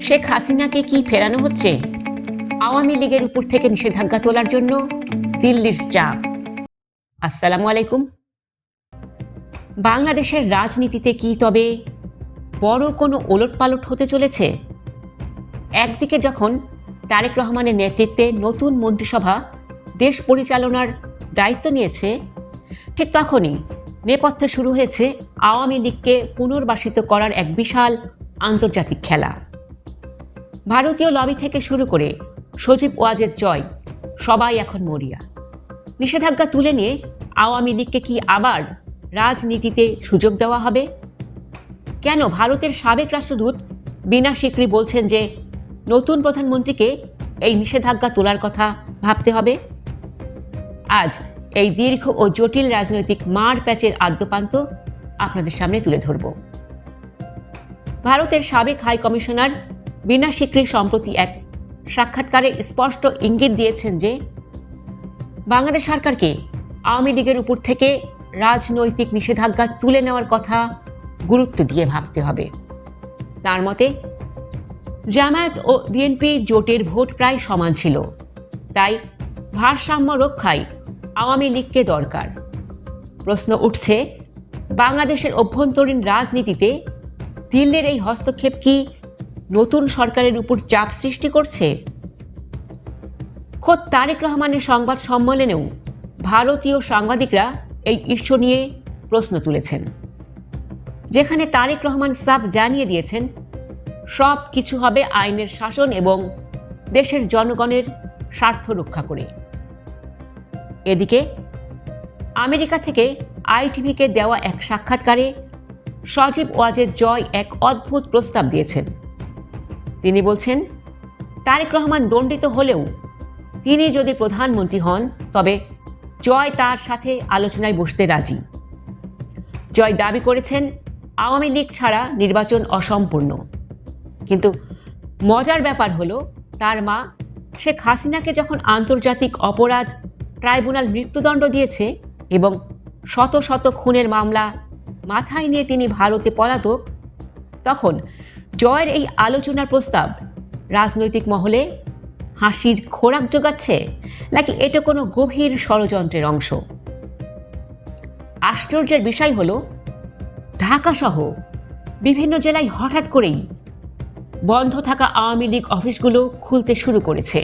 শেখ হাসিনাকে কি ফেরানো হচ্ছে? আওয়ামী লীগের উপর থেকে নিষেধাজ্ঞা তোলার জন্য দিল্লির চাপ। আসসালামু আলাইকুম। বাংলাদেশের রাজনীতিতে কি তবে বড় কোনো ওলটপালট হতে চলেছে? একদিকে যখন তারেক রহমানের নেতৃত্বে নতুন মন্ত্রিসভা দেশ পরিচালনার দায়িত্ব নিয়েছে, ঠিক তখনই নেপথ্যে শুরু হয়েছে আওয়ামী লীগকে পুনর্বাসিত করার এক বিশাল আন্তর্জাতিক খেলা। ভারতীয় লবি থেকে শুরু করে সজীব ওয়াজেদ জয়, সবাই এখন মরিয়া। নিষেধাজ্ঞা তুলে নিয়ে আওয়ামী লীগকে কি আবার রাজনীতিতে সুযোগ দেওয়া হবে? কেন ভারতের সাবেক রাষ্ট্রদূত বিনা সিকরি বলছেন যে নতুন প্রধানমন্ত্রীকে এই নিষেধাজ্ঞা তোলার কথা ভাবতে হবে? আজ এই দীর্ঘ ও জটিল রাজনৈতিক মার প্যাচের আদ্যপান্ত আপনাদের সামনে তুলে ধরব। ভারতের সাবেক হাই কমিশনার বিনা সিকরি সম্প্রতি এক সাক্ষাৎকারে স্পষ্ট ইঙ্গিত দিয়েছেন যে বাংলাদেশ সরকারকে আওয়ামী লীগের উপর থেকে রাজনৈতিক নিষেধাজ্ঞা তুলে নেওয়ার কথা গুরুত্ব দিয়ে ভাবতে হবে। তার মতে জামায়াত ও বিএনপি জোটের ভোট প্রায় সমান ছিল, তাই ভারসাম্য রক্ষায় আওয়ামী লীগকে দরকার। প্রশ্ন উঠছে, বাংলাদেশের অভ্যন্তরীণ রাজনীতিতে দিল্লির এই হস্তক্ষেপ কি নতুন সরকারের উপর চাপ সৃষ্টি করছে? খোদ তারেক রহমানের সংবাদ সম্মেলনেও ভারতীয় সাংবাদিকরা এই ইস্যু নিয়ে প্রশ্ন তুলেছেন, যেখানে তারেক রহমান সাফ জানিয়ে দিয়েছেন সব কিছু হবে আইনের শাসন এবং দেশের জনগণের স্বার্থ রক্ষা করে। এদিকে আমেরিকা থেকে আইটিভিকে দেওয়া এক সাক্ষাৎকারে সজীব ওয়াজেদ জয় এক অদ্ভুত প্রস্তাব দিয়েছেন। তিনি বলছেন, তারেক রহমান দণ্ডিত হলেও তিনি যদি প্রধানমন্ত্রী হন তবে জয় তার সাথে আলোচনায় বসতে রাজি। জয় দাবি করেছেন আওয়ামী লীগ ছাড়া নির্বাচন অসম্পূর্ণ। কিন্তু মজার ব্যাপার হলো, তার মা শেখ হাসিনাকে যখন আন্তর্জাতিক অপরাধ ট্রাইব্যুনাল মৃত্যুদণ্ড দিয়েছে এবং শত শত খুনের মামলা মাথায় নিয়ে তিনি ভারতে পলাতক, তখন জয়ের এই আলোচনার প্রস্তাব রাজনৈতিক মহলে হাসির খোরাক জোগাচ্ছে, নাকি এটা কোনো গভীর ষড়যন্ত্রের অংশ? আশ্চর্যের বিষয় হলো, ঢাকাসহ বিভিন্ন জেলায় হঠাৎ করেই বন্ধ থাকা আওয়ামী লীগ অফিসগুলো খুলতে শুরু করেছে।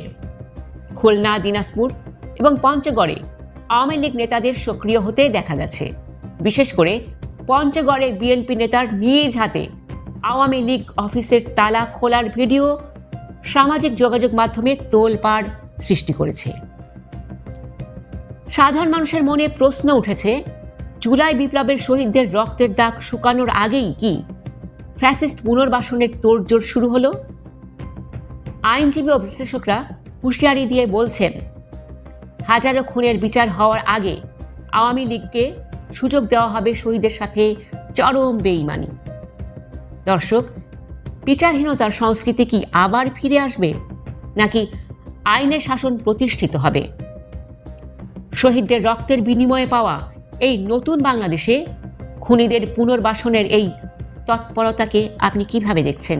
খুলনা, দিনাজপুর এবং পঞ্চগড়ে আওয়ামী লীগ নেতাদের সক্রিয় হতে দেখা গেছে। বিশেষ করে পঞ্চগড়ে বিএনপি নেতার নিজ হাতে আওয়ামী লীগ অফিসের তালা খোলার ভিডিও সামাজিক যোগাযোগ মাধ্যমে তোলপাড় সৃষ্টি করেছে। সাধারণ মানুষের মনে প্রশ্ন উঠেছে, জুলাই বিপ্লবের শহীদদের রক্তের দাগ শুকানোর আগেই কি ফ্যাসিস্ট পুনর্বাসনের তোড়জোড় শুরু হলো? আইনজীবী ও বিশ্লেষকরা হুঁশিয়ারি দিয়ে বলছেন, হাজারো খুনের বিচার হওয়ার আগে আওয়ামী লীগকে সুযোগ দেওয়া হবে শহীদের সাথে চরম বেইমানি। দর্শক, বিচারহীনতার সংস্কৃতি কি আবার ফিরে আসবে, নাকি আইনের শাসন প্রতিষ্ঠিত হবে? শহীদদের রক্তের বিনিময়ে পাওয়া এই নতুন বাংলাদেশে খুনিদের পুনর্বাসনের এই তৎপরতাকে আপনি কিভাবে দেখছেন?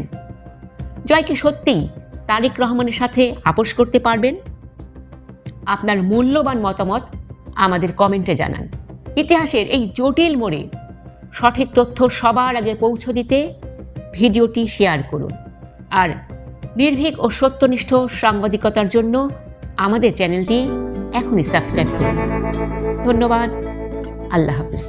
জয় কি সত্যিই তারেক রহমানের সাথে আপোষ করতে পারবেন? আপনার মূল্যবান মতামত আমাদের কমেন্টে জানান। ইতিহাসের এই জটিল মোড়ে সঠিক তথ্য সবার আগে পৌঁছে দিতে ভিডিওটি শেয়ার করুন, আর নির্ভীক ও সত্যনিষ্ঠ সাংবাদিকতার জন্য আমাদের চ্যানেলটি এখনই সাবস্ক্রাইব করুন। ধন্যবাদ। আল্লাহ হাফেজ।